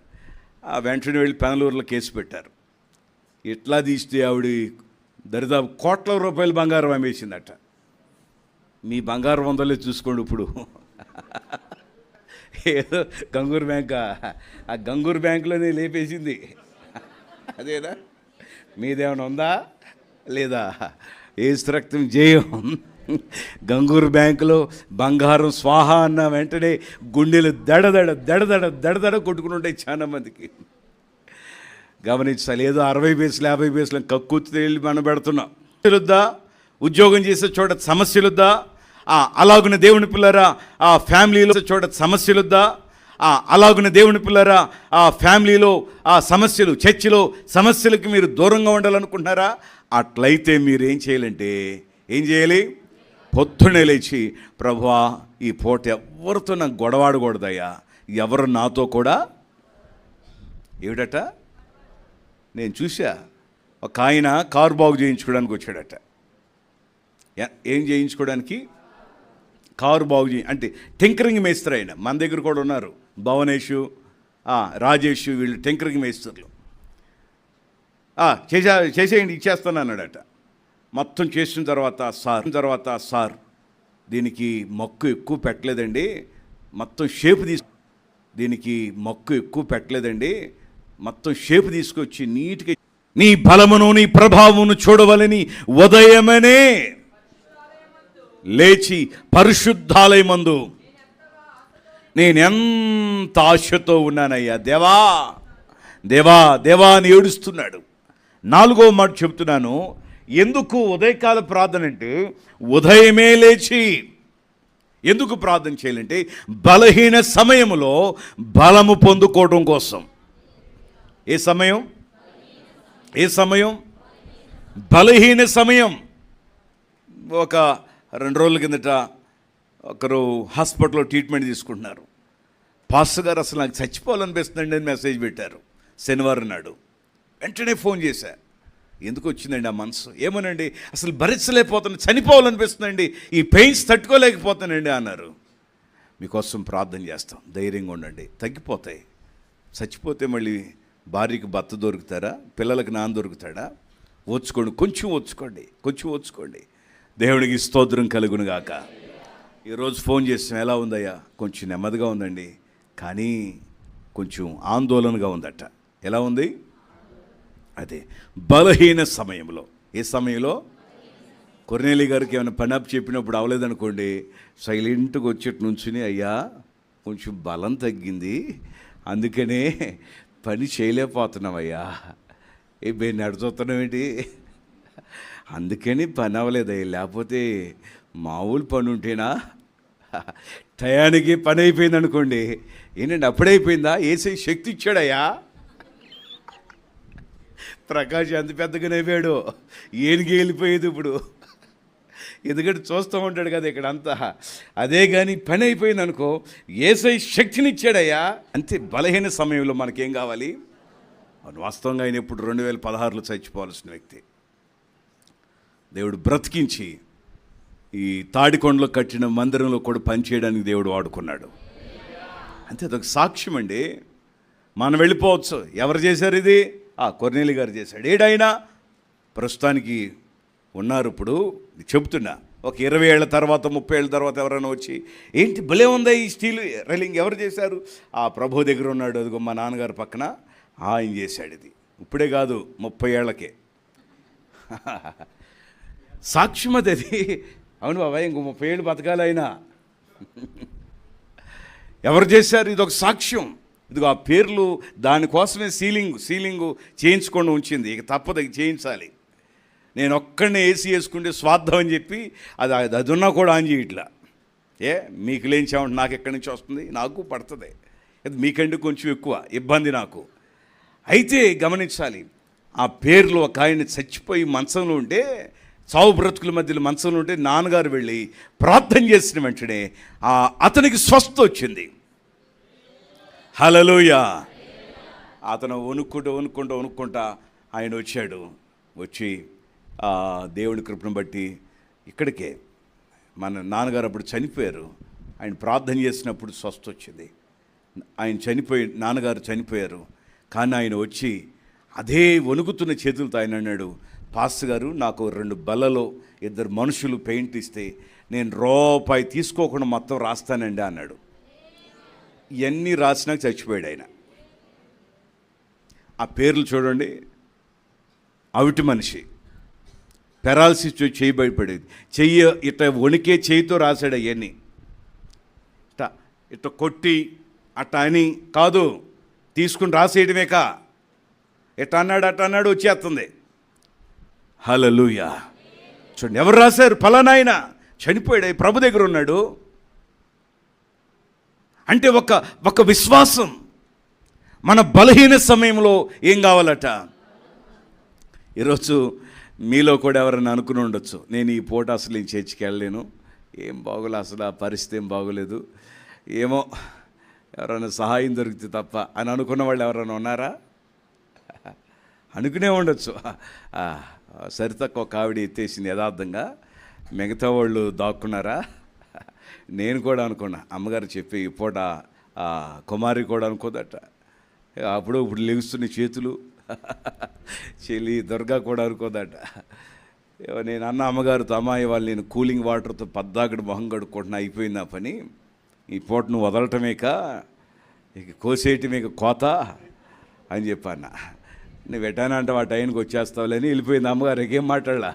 వెంటనే వెళ్ళి పెనలూరులో కేసు పెట్టారు. ఇట్లా తీస్తే ఆవిడ దరిదాపు కోట్ల రూపాయల బంగారం అమ్మేసిందట. మీ బంగారం ఉందలే చూసుకోండి ఇప్పుడు. ఏదో గంగూరు బ్యాంకా, ఆ గంగూరు బ్యాంకులోనే లేపేసింది. అదేనా? మీదేమైనా ఉందా లేదా? ఏసు రక్తం జయం. గంగూరు బ్యాంకులో బంగారం స్వాహా అన్న వెంటనే గుండెలు దడదడ కొట్టుకుని చాలా మందికి. గమనించాలి, ఏదో 60 పైసలు 50 పైసలు కక్కుర్తి వెళ్ళి మనం పెడుతున్నాం. సమస్యలుద్దా? ఉద్యోగం చేసే చోట సమస్యలుద్దా? అలాగున దేవుని పిల్లరా ఆ ఫ్యామిలీలో చోట సమస్యలుద్దా? అలాగున దేవుని పిల్లరా ఆ ఫ్యామిలీలో ఆ సమస్యలు, చర్చిలో సమస్యలకు మీరు దూరంగా ఉండాలనుకుంటున్నారా? అట్లయితే మీరు ఏం చేయాలంటే, ఏం చేయాలి? పొద్దున్నే లేచి, ప్రభువా ఈ పూట ఎవరితో నాకు గొడవాడకూడదయ్యా, ఎవరు నాతో కూడా. ఏమిటట? నేను చూసా, ఒక ఆయన కారు బాగు చేయించుకోవడానికి వచ్చాడట. ఏం చేయించుకోవడానికి? కారు బాగు అంటే టింకరింగ్ మేస్త్రి. ఆయన మన దగ్గర కూడా ఉన్నారు, భవనేషు, రాజేష్, వీళ్ళు టింకరింగ్ మేస్త్రులు. చేసేయండి, ఇచ్చేస్తాను అన్నాడట. మొత్తం చేసిన తర్వాత సార్ దీనికి మొక్కు ఎక్కువ పెట్టలేదండి, మొత్తం షేపు తీసుకొచ్చి నీట్గా నీ బలమును నీ ప్రభావమును చూడవలని ఉదయమనే లేచి పరిశుద్ధాలయమందు నేనెంత ఆశతో ఉన్నానయ్యా, దేవా దేవా దేవా అని ఏడుస్తున్నాడు. 4వ మాట చెప్తున్నాను. ఎందుకు ఉదయకాల ప్రార్థన అంటే, ఉదయమే లేచి ఎందుకు ప్రార్థన చేయాలంటే, బలహీన సమయంలో బలము పొందుకోవడం కోసం. ఏ సమయం? బలహీన సమయం. ఒక 2 రోజుల కిందట ఒకరు హాస్పిటల్లో ట్రీట్మెంట్ తీసుకుంటున్నారు. పాస్టర్ గారు అసలు నాకు చచ్చిపోవాలనిపిస్తుందండి అని మెసేజ్ పెట్టారు శనివారం నాడు. వెంటనే ఫోన్ చేశా. ఎందుకు వచ్చిందండి ఆ మనసు? ఏమోనండి, అసలు భరించలేకపోతున్నా, చనిపోవాలనిపిస్తుందండి, ఈ పెయిన్స్ తట్టుకోలేకపోతానండి అన్నారు. మీకోసం ప్రార్థన చేస్తాం, ధైర్యంగా ఉండండి, తగ్గిపోతాయి. చచ్చిపోతే మళ్ళీ భార్యకి భర్త దొరుకుతారా? పిల్లలకి నాన్న దొరుకుతాడా? కొంచెం ఓర్చుకోండి. దేవుడికి స్తోత్రం కలుగును గాక. ఈరోజు ఫోన్ చేసాం, ఎలా ఉందయ్యా? కొంచెం నెమ్మదిగా ఉందండి, కానీ కొంచెం ఆందోళనగా ఉందట. ఎలా ఉంది? అదే బలహీన సమయంలో. ఏ సమయంలో? కొర్నేలి గారికి ఏమైనా పని అప్ చెప్పినప్పుడు అవలేదనుకోండి, సైలెంట్గా వచ్చేటి నుంచుని, అయ్యా కొంచెం బలం తగ్గింది, అందుకనే పని చేయలేకపోతున్నామయ్యా. నడుచుతున్నాం ఏంటి? అందుకని పని అవ్వలేదయ్యా, లేకపోతే మామూలు పని ఉంటేనా టయానికి పని అయిపోయింది అనుకోండి. ఏంటంటే అప్పుడైపోయిందా? ఏసై శక్తి ఇచ్చాడయ్యా. ప్రకాష్ ఎంత పెద్దగానే అయిపోయాడు, ఏనుగు వెళ్ళిపోయేది ఇప్పుడు. ఎందుకంటే చూస్తూ ఉంటాడు కదా ఇక్కడ అంతా. అదే కానీ పని అయిపోయింది అనుకో, ఏసై శక్తిని ఇచ్చాడయ్యా. అంతే. బలహీన సమయంలో మనకేం కావాలి? వాస్తవంగా ఆయన ఇప్పుడు 2016లో చచ్చిపోవాల్సిన వ్యక్తి దేవుడు బ్రతికించి ఈ తాడికొండలో కట్టిన మందిరంలో కూడా పనిచేయడానికి దేవుడు వాడుకున్నాడు. అంతే, అదొక సాక్ష్యం అండి. మనం వెళ్ళిపోవచ్చు. ఎవరు చేశారు ఇది? కొర్నేలి గారు చేశాడు. ఏడైనా ప్రస్తుతానికి ఉన్నారు. ఇప్పుడు చెబుతున్నా, ఒక 20 ఏళ్ల తర్వాత 30 ఏళ్ళ తర్వాత ఎవరైనా వచ్చి, ఏంటి భలే ఉందా ఈ స్టీల్ రైలింగ్, ఎవరు చేశారు? ప్రభు దగ్గర ఉన్నాడు, అదిగో మా నాన్నగారు పక్కన ఆయన చేశాడు. ఇది ఇప్పుడే కాదు, 30 ఏళ్ళకే సాక్ష్యం అది. అవును బాబాయ్, ఇంకో 30 ఏళ్ళు బతకాలి అయినా. ఎవరు చేశారు? ఇది ఒక సాక్ష్యం. ఇదిగో ఆ పేర్లు దానికోసమే సీలింగు చేయించుకొని ఉంచింది. ఇక తప్పదు, ఇక చేయించాలి. నేను ఒక్కడినే ఏసీ వేసుకుంటే స్వార్థం అని చెప్పి అది ఉన్నా కూడా ఆన్ చేయట్లా. మీకు లేంచామంటే నాకు ఎక్కడి నుంచి వస్తుంది? నాకు పడుతుంది. అది మీకంటే కొంచెం ఎక్కువ ఇబ్బంది నాకు. అయితే గమనించాలి, ఆ పేర్లు ఒక ఆయన చచ్చిపోయి మంచంలో ఉంటే, చావు బ్రతుకుల మధ్యలో మంచంలో ఉంటే నాన్నగారు వెళ్ళి ప్రార్థన చేసిన వెంటనే అతనికి స్వస్థ వచ్చింది. హల్లెలూయా. అతను వణుక్కుంటా ఆయన వచ్చాడు. వచ్చి దేవుని కృపను బట్టి ఇక్కడికే, మన నాన్నగారు అప్పుడు చనిపోయారు. ఆయన ప్రార్థన చేసినప్పుడు స్వస్థ వచ్చింది. నాన్నగారు చనిపోయారు. కానీ ఆయన వచ్చి అదే వణుకుతున్న చేతులతో ఆయన అన్నాడు, పాస్టర్ గారు నాకు 2 బల్లలో 2 మనుషులు పెయింట్ ఇస్తే నేను రూపాయి తీసుకోకుండా మొత్తం రాస్తానండి అన్నాడు. ఇవన్నీ రాసినాక చచ్చిపోయాడు ఆయన. ఆ పేర్లు చూడండి, అవిటి మనిషి, పెరాలసిస్ చేయి బయటపడేది, చెయ్యి ఇట్ట వణికే చేయితో రాశాడు. అవన్నీ ఇట్ట కొట్టి అట్ట అని కాదు, తీసుకుని రాసేయడమేకా. ఎట్ట అన్నాడు వచ్చేస్తుంది. హల్లెలూయా. చూడండి, ఎవరు రాశారు? ఫలానాయన చనిపోయాడు, ప్రభు దగ్గర ఉన్నాడు. అంటే ఒక విశ్వాసం. మన బలహీన సమయంలో ఏం కావాలట? ఈరోజు మీలో కూడా ఎవరైనా అనుకుని ఉండొచ్చు, నేను ఈ పూట అసలు ఈ చర్చికి వెళ్ళలేను, ఏం బాగోలే, అసలు ఆ పరిస్థితి ఏం బాగోలేదు, ఏమో ఎవరైనా సహాయం దొరికితే తప్ప అని అనుకున్న వాళ్ళు ఎవరైనా ఉన్నారా? అనుకునే ఉండొచ్చు. సరితక్క ఒక ఆవిడ ఎత్తేసింది యథార్థంగా, మిగతా వాళ్ళు దాక్కున్నారా? నేను కూడా అనుకున్నా, అమ్మగారు చెప్పి ఈ పూట కుమారి కూడా అనుకోదట. ఇప్పుడు లెగుస్తున్న చేతులు, చెల్లి దుర్గా కూడా అనుకోదట. నేను అన్న అమ్మగారితో, అమ్మాయి వాళ్ళు నేను కూలింగ్ వాటర్తో పద్దాకడు మొహం కడుక్కుంటున్నా, అయిపోయింది ఆ పని, ఈ పూట నువ్వు వదలటమేక, ఇక కోసేయటమేక కోత అని చెప్పాను. నువ్వు ఎటానా అంటే ఆ టైంకి వచ్చేస్తావులేని వెళ్ళిపోయింది అమ్మగారు. ఏం మాట్లాడలా.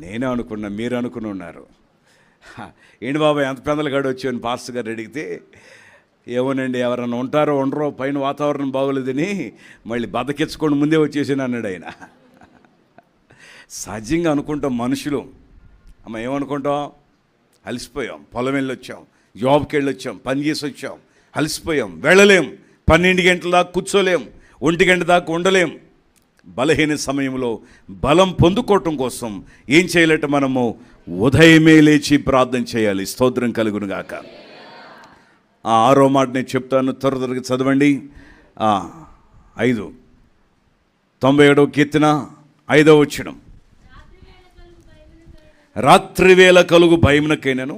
నేనే అనుకున్నా, మీరు అనుకుని ఉన్నారు. ఏంటి బాబా ఎంత పెందలు గడి వచ్చాను పాస్టర్ గారు అడిగితే, ఏమోనండి ఎవరన్నా ఉంటారో ఉండరో, పైన వాతావరణం బాగోలేదని మళ్ళీ బతకెచ్చుకొని ముందే వచ్చేసాను అన్నాడు ఆయన. సహజంగా అనుకుంటాం మనుషులు. అమ్మ ఏమనుకుంటాం? అలసిపోయాం, పొలం వెళ్ళి వచ్చాం, జాబ్కి వెళ్ళి వచ్చాం, పని చేసి వచ్చాం, అలసిపోయాం, వెళ్ళలేం, 12 గంటల దాకా కూర్చోలేం, 1 గంట దాకా ఉండలేం. బలహీన సమయంలో బలం పొందుకోవటం కోసం ఏం చేయాలంటే మనము ఉదయమే లేచి ప్రార్థన చేయాలి. స్తోత్రం కలుగును గాక. 6వ మాట నేను చెప్తాను, త్వరగా చదవండి. 97వ కీర్తన 5వ వచనం. రాత్రి వేళ కలుగు భయమునకైనను,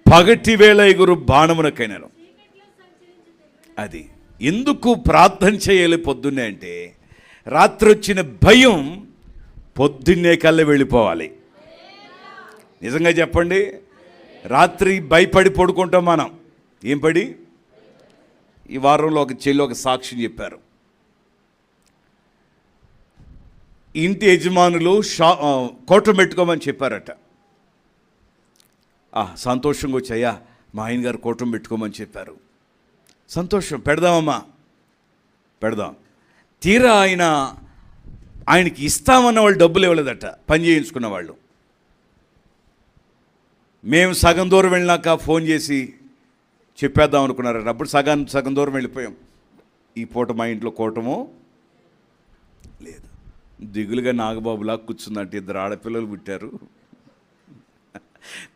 పగటి వేళ ఎగురు బాణమునకైనను. అది ఎందుకు ప్రార్థన చేయాలి పొద్దున్నే అంటే, రాత్రి వచ్చిన భయం పొద్దున్నే కల్లా వెళ్ళిపోవాలి. నిజంగా చెప్పండి, రాత్రి భయపడి పడుకుంటాం మనం. ఏం పడి? ఈ వారంలో ఒక చెల్లి ఒక సాక్ష్యం చెప్పారు. ఇంటి యజమానులు కోట పెట్టుకోమని చెప్పారట. సంతోషంగా వచ్చాయా, మా ఆయన గారు కోటం పెట్టుకోమని చెప్పారు. సంతోషం, పెడదామమ్మా, పెడదాం. తీరా ఆయనకి ఇస్తామన్న వాళ్ళు డబ్బులు ఇవ్వలేదట, పని చేయించుకున్న వాళ్ళు. మేము సగం దూరం వెళ్ళినాక ఫోన్ చేసి చెప్పేద్దాం అనుకున్నారట. అప్పుడు సగం దూరం వెళ్ళిపోయాం. ఈ పూట మా ఇంట్లో కోటము లేదు. దిగులుగా నాగబాబులా కూర్చుందంట. 2 ఆడపిల్లలు పుట్టారు,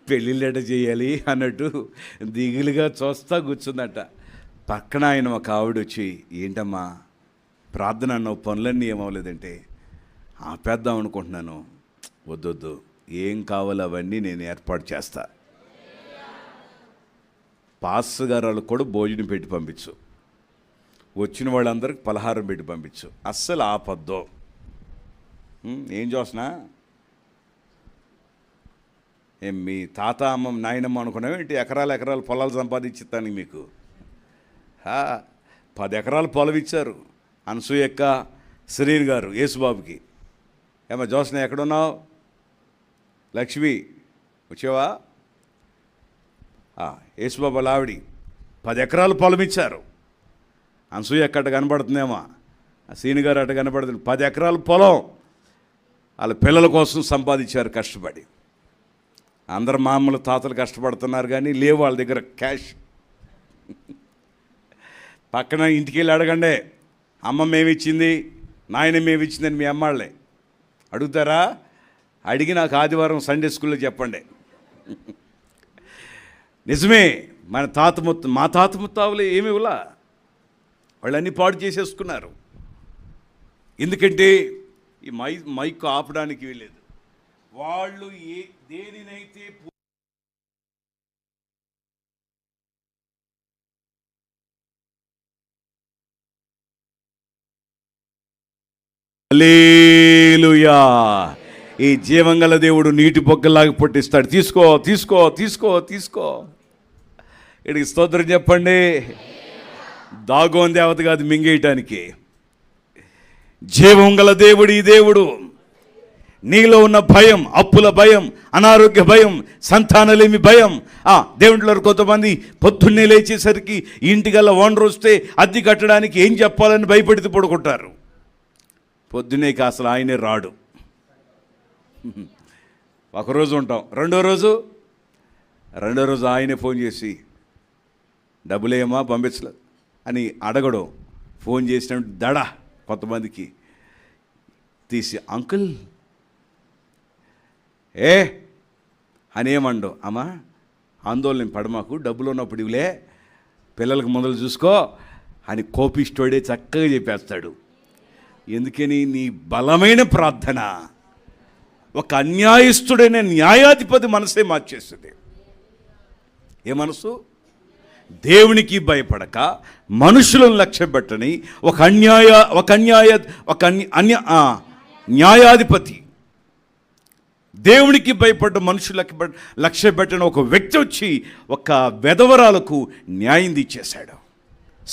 పెళ్ళిళ్ళట చేయాలి అన్నట్టు దిగులుగా చూస్తా కూర్చుందట. పక్కన ఆయన ఒక ఆవిడ వచ్చి, ఏంటమ్మా ప్రార్థన అన్నావు, పనులన్నీ ఏమవ్వలేదంటే, ఆపేద్దాం అనుకుంటున్నాను. వద్దొద్దు, ఏం కావాలో అవన్నీ నేను ఏర్పాటు చేస్తా. పాస్టర్ గారు వాళ్ళకు కూడా భోజనం పెట్టి పంపించు, వచ్చిన వాళ్ళందరికి పలహారం పెట్టి పంపించు, అస్సలు ఆపద్దు. ఏం చూసినా మీ తాత అమ్మ నాయనమ్మ అనుకున్నావు ఏంటి? ఎకరాలు పొలాలు సంపాదించిస్తాను మీకు. 10 ఎకరాలు పొలం ఇచ్చారు అనసూయక్క, శ్రీని గారు యేసుబాబుకి. ఏమో జోస్న ఎక్కడున్నావు? లక్ష్మి వచ్చావా? యేసుబాబు ఆవిడి 10 ఎకరాలు పొలం ఇచ్చారు. అనసూయ అక్కడ కనబడుతుందేమో, సీని గారు అట్ట కనబడుతుంది. 10 ఎకరాల పొలం వాళ్ళ పిల్లల కోసం సంపాదించారు కష్టపడి. అందరు మామూలు తాతలు కష్టపడుతున్నారు కానీ లేవు వాళ్ళ దగ్గర క్యాష్. పక్కన ఇంటికి వెళ్ళి అడగండి, అమ్మమ్మ ఏమిచ్చింది, నాయనమ్మ ఏమిచ్చిందని మీ అమ్మాళ్ళే అడుగుతారా? అడిగి నాకు ఆదివారం సండే స్కూల్లో చెప్పండి. నిజమే, మా తాత ముత్తావులు ఏమి ఇవ్వలా, వాళ్ళన్నీ పాడు చేసేసుకున్నారు. ఎందుకంటే ఈ మైక్ ఆపడానికి వీలేదు. వాళ్ళు దేనినైతే హల్లెలూయా, ఈ జీవంగల దేవుడు నీటి బొగ్గలాగా పుట్టిస్తాడు. తీసుకో తీసుకో తీసుకో తీసుకో. ఇక్కడికి స్తోత్రం చెప్పండి. దాగోన్ దేవత కాదు మింగేయటానికి. జీవంగల దేవుడు ఈ దేవుడు. నీలో ఉన్న భయం, అప్పుల భయం, అనారోగ్య భయం, సంతానలేమి భయం. దేవుంట్లో కొంతమంది పొద్దున్నే లేచేసరికి ఇంటికల్లా ఓనర్ వస్తే అద్దె కట్టడానికి ఏం చెప్పాలని భయపడితే పడుకుంటారు. పొద్దున్నే అసలు ఆయనే రాడు. ఒకరోజు ఉంటాం, రెండో రోజు ఆయనే ఫోన్ చేసి డబ్బులేమా పంపించలేదు అని అడగడం. ఫోన్ చేసినప్పుడు దడ కొంతమందికి తీసి అంకుల్ అని ఏమండవు. అమ్మా ఆందోళన పడమాకు, డబ్బులు ఉన్నప్పుడు ఇవిలే, పిల్లలకు మొదలు చూసుకో అని కోపిస్టోడే చక్కగా చెప్పేస్తాడు. ఎందుకని? నీ బలమైన ప్రార్థన ఒక అన్యాయస్తుడైన న్యాయాధిపతి మనసే మార్చేస్తుంది. ఏ మనసు? దేవునికి భయపడక మనుషులను లక్ష్య పెట్టని న్యాయాధిపతి, దేవునికి భయపడ్డ మనుషులకు లక్ష్య పెట్టిన ఒక వ్యక్తి వచ్చి ఒక వెధవరాలకు న్యాయం తీర్చేశాడు.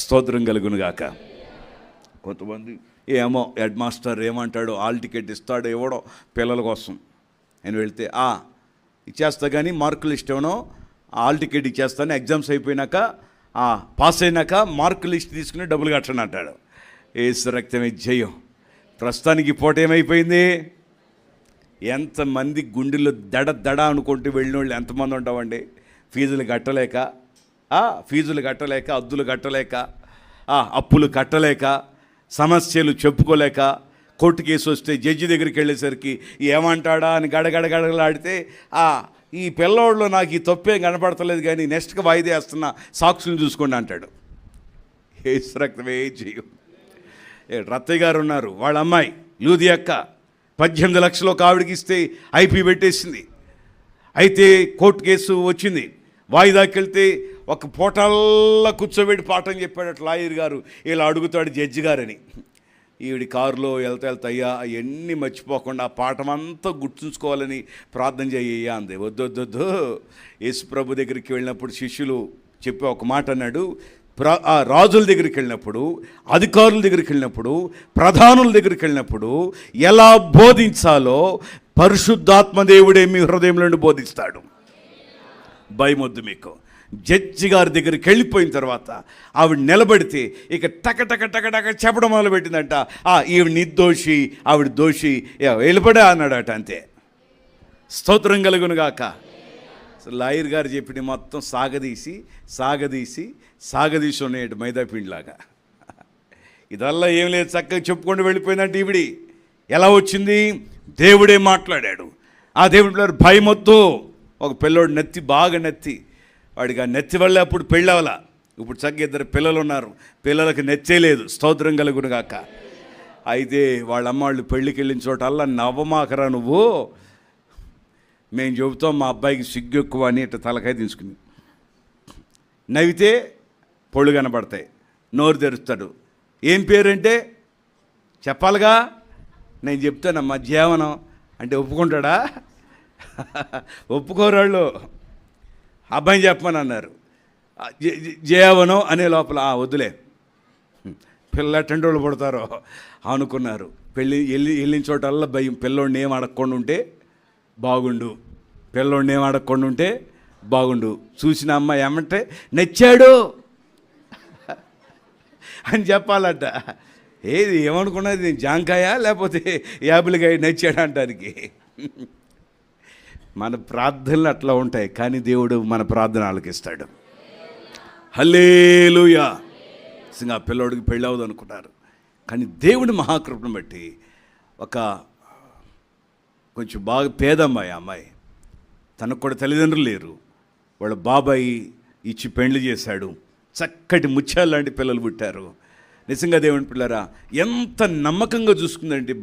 స్తోత్రం కలుగునుగాక. కొంతమంది ఏమో హెడ్ మాస్టర్ ఏమంటాడు, హాల్ టికెట్ ఇస్తాడు ఇవ్వడం పిల్లల కోసం అని వెళ్తే ఇచ్చేస్తా కానీ మార్కులు ఇష్టమనో హాల్ టికెట్ ఇచ్చేస్తాను, ఎగ్జామ్స్ అయిపోయినాక పాస్ అయినాక మార్కులు లిస్ట్ తీసుకుని డబ్బులు కట్టను అంటాడు. యేసు రక్తమే జయం. ప్రస్తుతానికి పూట ఏమైపోయింది? ఎంతమంది గుండెలు దడ అనుకుంటూ వెళ్ళిన వాళ్ళు ఎంతమంది ఉంటామండి? ఫీజులు కట్టలేక, అద్దులు కట్టలేక, అప్పులు కట్టలేక, సమస్యలు చెప్పుకోలేక, కోర్టు కేసు వస్తే జడ్జి దగ్గరికి వెళ్ళేసరికి ఏమంటాడా అని గడగడగడలాడితే ఈ పిల్లోళ్ళు నాకు ఈ తప్పేం కనపడతలేదు కానీ నెక్స్ట్కి వాయిదా వేస్తున్నా, సాక్షులు చూసుకోండి అంటాడు. యేసు రక్తమే జయం. రత్తయ్య గారు ఉన్నారు, వాళ్ళ అమ్మాయి లూది అక్క 18 లక్షలు ఒక ఆవిడకి ఇస్తే ఐపీ పెట్టేసింది. అయితే కోర్టు కేసు వచ్చింది, వాయిదాకి వెళ్తే ఒక పోటల్లా కూర్చోబెట్టి పాఠం చెప్పాడు లాయర్ గారు. ఇలా అడుగుతాడు జడ్జి గారని. ఈవిడి కారులో వెళ్తా అయ్యా అవన్నీ మర్చిపోకుండా ఆ పాఠం అంతా గుర్తుంచుకోవాలని ప్రార్థన చేయ్యా అంది. వద్దొద్దొద్దు. యేసు ప్రభు దగ్గరికి వెళ్ళినప్పుడు శిష్యులు చెప్పి ఒక మాట అన్నాడు, రాజుల దగ్గరికి వెళ్ళినప్పుడు, అధికారుల దగ్గరికి వెళ్ళినప్పుడు, ప్రధానుల దగ్గరికి వెళ్ళినప్పుడు ఎలా బోధించాలో పరిశుద్ధాత్మదేవుడే మీ హృదయంలో నుండి బోధిస్తాడు. భయమొద్దు మీకు. జడ్జి గారి దగ్గరికి వెళ్ళిపోయిన తర్వాత ఆవిడ నిలబడితే ఇక టక చెప్పడం మొదలుపెట్టిందంట. ఈవిడ నిర్దోషి, ఆవిడ దోషి, వెళ్ళిపడా అన్నాడట. అంతే. స్తోత్రం కలుగునుగాక. లాయర్ గారు చెప్పిన మొత్తం సాగదీసి ఉన్నాయట మైదాపిండిలాగా. ఇదల్లా ఏం లేదు, చక్కగా చెప్పుకొని వెళ్ళిపోయిందంటే ఈవిడి ఎలా వచ్చింది? దేవుడే మాట్లాడాడు. ఆ దేవుడి భయమొద్దు. ఒక పిల్లోడు బాగా నెత్తి, వాడికి ఆ నెత్తి వల్ల అప్పుడు పెళ్ళవల. ఇప్పుడు చక్కగా 2 పిల్లలు ఉన్నారు, పిల్లలకు నెత్తే లేదు. స్తోత్రం కలుగునుగాక. అయితే వాళ్ళ అమ్మాళ్ళు పెళ్ళికి వెళ్ళిన చోటల్లా నవ్వమాకరా నువ్వు, మేము చెబుతాం మా అబ్బాయికి సిగ్గు ఎక్కువ అని ఇట్లా తలకాయ తీసుకుని నవ్వితే పొళ్ళు కనబడతాయి, నోరు తెరుస్తాడు. ఏం పేరంటే చెప్పాలిగా. నేను చెప్తానమ్మా జీవనం అంటే ఒప్పుకుంటాడా? ఒప్పుకోరాళ్ళు. అబ్బాయిని చెప్పమని అన్నారు. జీవనం అనే లోపల వద్దులే, పిల్ల టెండోళ్ళు పడతారో అనుకున్నారు. వెళ్ళిన చోటల్లా భయం. పిల్లోడిని ఏం అడగకుండా ఉంటే బాగుండు, పిల్లోడిని ఏం అడగకుండా ఉంటే బాగుండు. చూసిన అమ్మాయి ఏమంటే నచ్చాడు అని చెప్పాలట. ఏది ఏమనుకున్నది, జాంకాయ లేకపోతే యాపిల్కాయ నచ్చాడు అంటానికి. మన ప్రార్థనలు అట్లా ఉంటాయి, కానీ దేవుడు మన ప్రార్థన ఆలకిస్తాడు. హల్లెలూయా. ఆ పిల్లోడికి పెళ్ళి అవ్వదు అనుకుంటారు, కానీ దేవుడి మహాకృపను బట్టి కొంచెం బాగా పేదమ్మాయి, అమ్మాయి తనకు కూడా తల్లిదండ్రులు లేరు, వాళ్ళ బాబాయి ఇచ్చి పెళ్లి చేశాడు. చక్కటి ముత్యాలు లాంటి పిల్లలు పుట్టారు. నిజంగా దేవుని పిల్లరా, ఎంత నమ్మకంగా చూసుకుందండి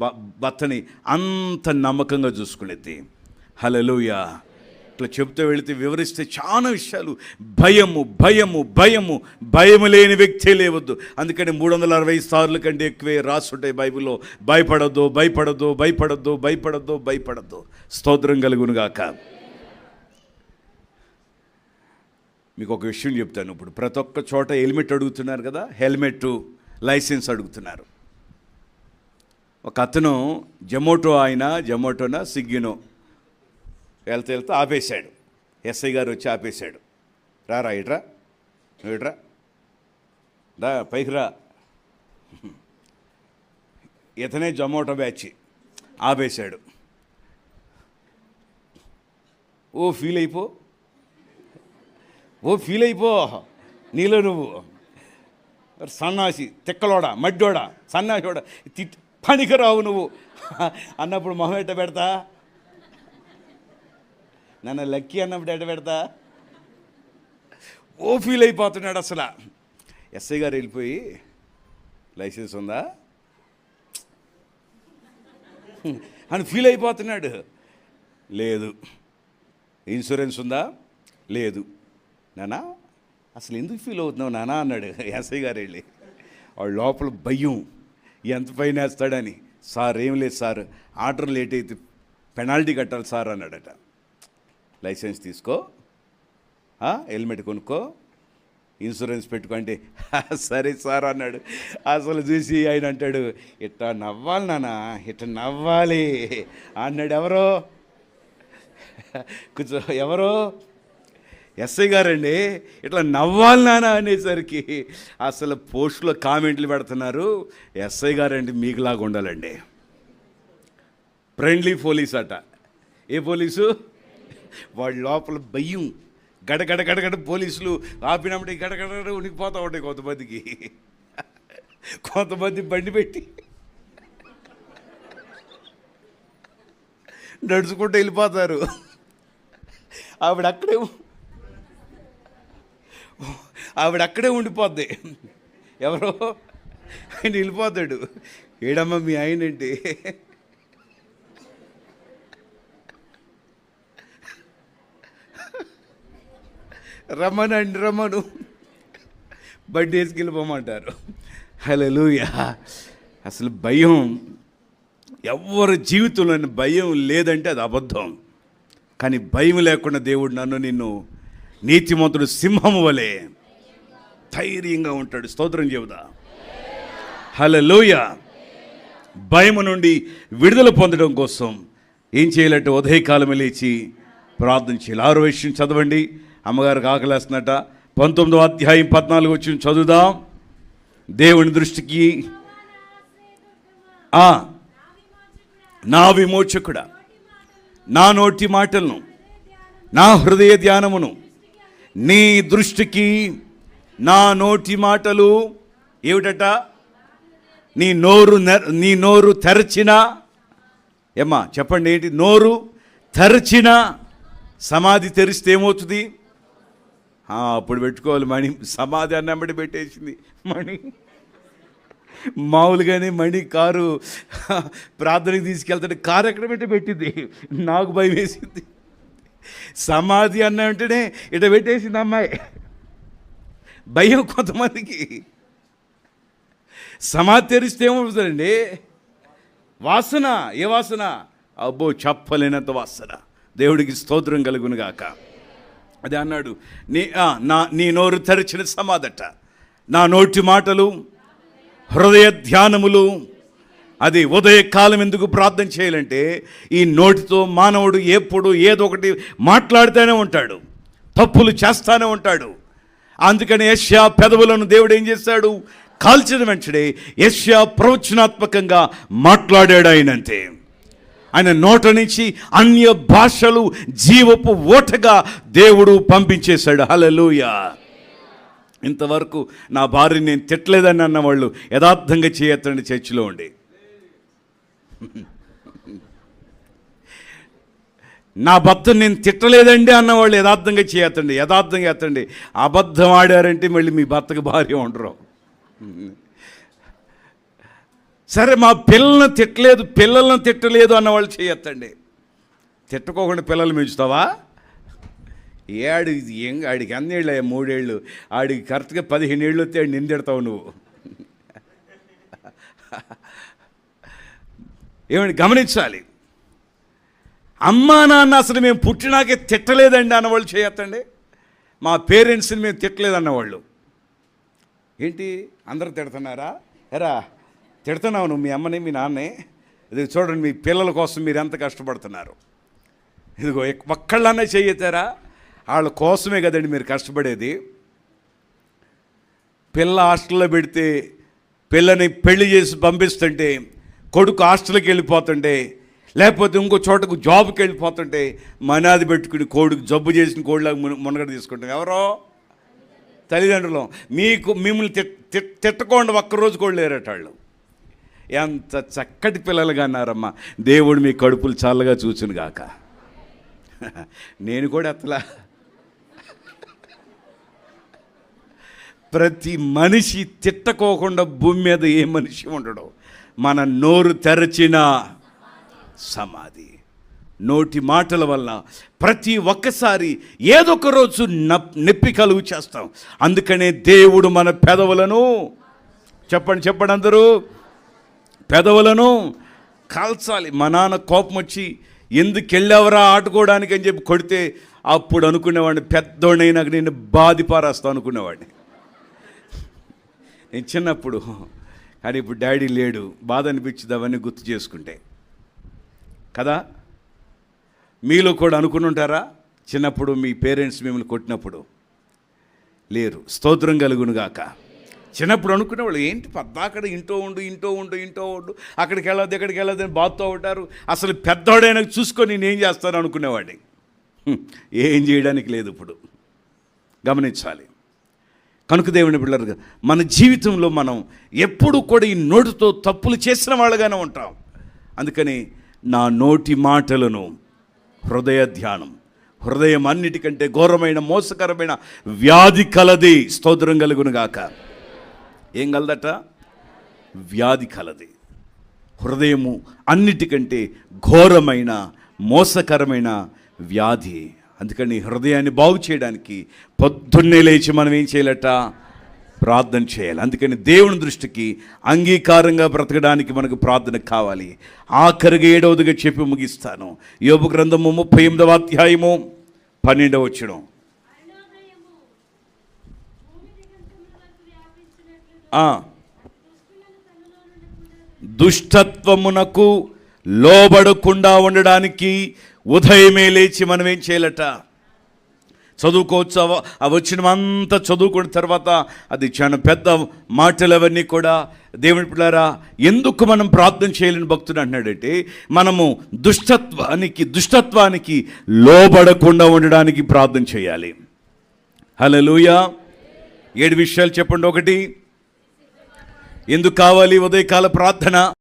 భర్తని, అంత నమ్మకంగా చూసుకునేది. హల్లెలూయా. ఇట్లా చెబుతూ వెళితే వివరిస్తే చాలా విషయాలు. భయము భయము భయము భయము లేని వ్యక్తే లేవద్దు. అందుకని 360 సార్లు కంటే ఎక్కువే రాసుంటాయి బైబిల్లో, భయపడద్దు భయపడద్దు భయపడద్దు భయపడద్దు భయపడద్దు. స్తోత్రం కలుగునుగాక. మీకు ఒక విషయం చెప్తాను. ఇప్పుడు ప్రతి ఒక్క చోట హెల్మెట్ అడుగుతున్నారు కదా, హెల్మెట్ లైసెన్స్ అడుగుతున్నారు. ఒక అతను జొమాటోనా స్విగ్గీనో వెళ్తే ఆపేశాడు. ఎస్ఐ గారు వచ్చి ఆపేశాడు. రారా ఇట్రా, నువ్వు ఇట్రా, రా పైకి రా. ఇతనే జొమాటో బ్యాచ్. ఆపేశాడు. ఓ ఫీల్ అయిపో నీలో నువ్వు సన్నాసి, తిక్కలోడా, మడ్డోడా, సన్నాసిోడా, పనికిరావు నువ్వు అన్నప్పుడు మొహం ఎట్ట పెడతా? నన్ను లక్కీ అన్నప్పుడు ఎట్ట పెడతా? ఓ ఫీల్ అయిపోతున్నాడు అసలు. ఎస్ఐ గారు వెళ్ళిపోయి, లైసెన్స్ ఉందా అని ఫీల్ అయిపోతున్నాడు. లేదు. ఇన్సూరెన్స్ ఉందా? లేదు. నానా అసలు ఎందుకు ఫీల్ అవుతున్నావు నానా అన్నాడు ఎస్ఐ గారు వెళ్ళి. వాడు లోపల భయం, ఎంత పైన వేస్తాడని. సార్ ఏం లేదు సార్, ఆర్డర్ లేట్ అయితే పెనాల్టీ కట్టాలి సార్ అన్నాడట. లైసెన్స్ తీసుకో, హెల్మెట్ కొనుక్కో, ఇన్సూరెన్స్ పెట్టుకోండి. సరే సార్ అన్నాడు. అసలు చూసి ఆయన అంటాడు, ఇట్లా నవ్వాలి నాన్న, ఇట్లా నవ్వాలి అన్నాడు. ఎవరో ఎస్ఐ గారండి. ఇట్లా నవ్వాలి నాన్న అనేసరికి అసలు పోస్టులో కామెంట్లు పెడుతున్నారు, ఎస్ఐ గారండి మీకులాగా ఉండాలండి, ఫ్రెండ్లీ పోలీస్ అట. ఏ పోలీసు? వాడి లోపల భయం, గడగడ పోలీసులు ఆపినప్పుడు గడగడ ఉనికిపోతూ ఉంటాయి. కొంతమంది బండి పెట్టి నడుచుకుంటూ వెళ్ళిపోతారు. ఆవిడ అక్కడే ఉండిపోద్ది. ఎవరో ఆయన వెళ్ళిపోతాడు. ఏడమ్మ మీ ఆయన ఏంటి? రమ్మను బండి వేసుకెళ్ళిపోమంటారు. హల్లెలూయా. అసలు భయం, ఎవరి జీవితంలో భయం లేదంటే అది అబద్ధం. కానీ భయం లేకుండా దేవుడు నిన్ను నీతిమంతుడు సింహము వలె ధైర్యంగా ఉంటాడు. స్తోత్రం చెబుదా. హల్లెలూయా. భయము నుండి విడుదల పొందడం కోసం ఏం చేయాలంటే ఉదయకాలమే లేచి ప్రార్థన చేయాలి. 6వ విషయం చదవండి. అమ్మగారికి ఆకలేస్తున్నట. 19వ అధ్యాయం 14 వచ్చిన చదువుదాం. దేవుని దృష్టికి నా విమోచకుడా, నా నోటి మాటలను, నా హృదయ ధ్యానమును నీ దృష్టికి, నా నోటి మాటలు ఏమిటట? నీ నోరు తెరచిన, ఏమ్మా చెప్పండి ఏంటి? నోరు తెరచిన. సమాధి తెరిస్తే ఏమవుతుంది? అప్పుడు పెట్టుకోవాలి మణి. సమాధి అన్నబడి పెట్టేసింది మణి. మామూలుగానే మణి కారు ప్రార్థనకి తీసుకెళ్తాడు, కారు ఎక్కడ పెట్టింది. నాకు భయం వేసింది. సమాధి అన్న వెంటనే ఇట పెట్టేసింది అమ్మాయి. భయం కొంతమందికి. సమాధి తెరిస్తే ఏమవుతుందండి? వాసన. ఏ వాసన? అబ్బో చెప్పలేనంత వాసన. దేవుడికి స్తోత్రం కలుగును గాక. అది అన్నాడు, నీ నోరు తెరిచిన సమాధట, నా నోటి మాటలు హృదయ ధ్యానములు. అది ఉదయకాలం ఎందుకు ప్రార్థన చేయాలంటే, ఈ నోటితో మానవుడు ఎప్పుడు ఏదో ఒకటి మాట్లాడుతూనే ఉంటాడు. తప్పులు చేస్తానే ఉంటాడు. అందుకని యెషయా పెదవులను దేవుడు ఏం చేశాడు? కాల్చిన వెంటనే యెషయా ప్రవచనాత్మకంగా మాట్లాడాడు. ఆయనంతే, ఆయన నోట నుంచి అన్య భాషలు జీవపు ఓటగా దేవుడు పంపించేశాడు. హల్లెలూయా. ఇంతవరకు నా భార్యని నేను తిట్టలేదని అన్నవాళ్ళు యథార్థంగా చేయొద్దండి చర్చిలో ఉండి. నా భర్తను నేను తిట్టలేదండి అన్నవాళ్ళు యథార్థంగా చేయొద్దండి, యథార్థంగా ఎత్తండి. అబద్ధం ఆడారంటే మళ్ళీ మీ భర్తకు భార్య ఉండరు. సరే, మా పిల్లలను తిట్టలేదు అన్నవాళ్ళు చేయొద్దండి. తిట్టుకోకుండా పిల్లలు పెంచుతావా? ఆడికి అన్నేళ్ళు 3 ఏళ్ళు, ఆడికి కరెక్ట్గా 15 ఏళ్ళు వస్తే ఆడు నిందెడతావు నువ్వు. ఏమండి గమనించాలి. అమ్మా నాన్న అసలు మేము పుట్టినాకే తిట్టలేదండి అన్నవాళ్ళు చేయొద్దండి. మా పేరెంట్స్ని మేము తిట్టలేదు అన్నవాళ్ళు. ఏంటి అందరూ తిడుతున్నారా? ఎరా తిడుతున్నావు నువ్వు మీ అమ్మని మీ నాన్నే? ఇది చూడండి, మీ పిల్లల కోసం మీరు ఎంత కష్టపడుతున్నారు. ఇదిగో ఒక్కళ్ళన్నా చెయ్యతారా? వాళ్ళ కోసమే కదండి మీరు కష్టపడేది. పిల్ల హాస్టల్లో పెడితే పిల్లని పెళ్లి చేసి పంపిస్తుంటే, కొడుకు హాస్టల్కి వెళ్ళిపోతుంటే, లేకపోతే ఇంకో చోటకు జాబ్కి వెళ్ళిపోతుంటే మనాది పెట్టుకుని కోడికి జబ్బు చేసిన కోడిలాగా మునగడ తీసుకుంటాం. ఎవరో తల్లిదండ్రులు. మిమ్మల్ని తిట్టకుండా ఒక్కరోజు కూడా లేరట వాళ్ళు. ఎంత చక్కటి పిల్లలుగా అన్నారమ్మా. దేవుడు మీ కడుపులు చల్లగా చూచును గాక. నేను కూడా అట్లా ప్రతి మనిషి తిట్టకోకుండా భూమి మీద ఏ మనిషి ఉండడు. మన నోరు తెరచిన సమాధి. నోటి మాటల వల్ల ప్రతి ఒక్కసారి ఏదొక రోజు నొప్పి కలుగు చేస్తాం. అందుకనే దేవుడు మన పెదవులను చెప్పండి అందరూ, పెదవులను కాల్చాలి. మా నాన్న కోపం వచ్చి ఎందుకు వెళ్ళావరా ఆడుకోవడానికి అని చెప్పి కొడితే అప్పుడు అనుకునేవాడిని, పెద్దోడైనా నేను బాధి పారేస్తా అనుకునేవాడిని నేను చిన్నప్పుడు. కానీ ఇప్పుడు డాడీ లేడు, బాధ అనిపించింది అవన్నీ గుర్తు చేసుకుంటే కదా. మీలో కూడా అనుకుని ఉంటారా? చిన్నప్పుడు మీ పేరెంట్స్ మిమ్మల్ని కొట్టినప్పుడు లేరు. స్తోత్రం కలుగును గాక. చిన్నప్పుడు అనుకునేవాళ్ళు, ఏంటి పద్దాకడ ఇంటో ఉండు అక్కడికి వెళ్ళదు అని బాధతో ఉంటారు. అసలు పెద్దోడైనా చూసుకొని నేనేం చేస్తాను అనుకునేవాడిని. ఏం చేయడానికి లేదు ఇప్పుడు. గమనించాలి. కనుక దేవుని బిడ్డలుగా మన జీవితంలో మనం ఎప్పుడు కూడా ఈ నోటితో తప్పులు చేసిన వాళ్ళగానే ఉంటాం. అందుకని నా నోటి మాటలను హృదయ ధ్యానం. హృదయం అన్నిటికంటే ఘోరమైన మోసకరమైన వ్యాధి కలది. స్తోత్రం కలుగును గాక. ఏం కలదట? వ్యాధి కలది. హృదయము అన్నిటికంటే ఘోరమైన మోసకరమైన వ్యాధి. అందుకని హృదయాన్ని బాగు చేయడానికి పొద్దున్నే లేచి మనం ఏం చేయాలట? ప్రార్థన చేయాలి. అందుకని దేవుని దృష్టికి అంగీకారంగా బ్రతకడానికి మనకు ప్రార్థన కావాలి. ఆఖరిగా 7వదిగా చెప్పి ముగిస్తాను. యోబు గ్రంథము 38వ అధ్యాయము 12వ వచనం. దుష్టత్వమునకు లోబడకుండా ఉండడానికి ఉదయమే లేచి మనం ఏం చేయాలట? చదువుకోవచ్చు. ఆ వచ్చినమంతా చదువుకున్న తర్వాత అది చాలా పెద్ద మాటలు అవన్నీ కూడా. దేవుని పిల్లారా, ఎందుకు మనం ప్రార్థన చేయాలని భక్తుడు అంటున్నాడంటే, మనము దుష్టత్వానికి లోబడకుండా ఉండడానికి ప్రార్థన చేయాలి. హల్లెలూయా. 7 విషయాలు చెప్పండి. 1, ఎందుకు కావాలి ఉదయకాల ప్రార్థన?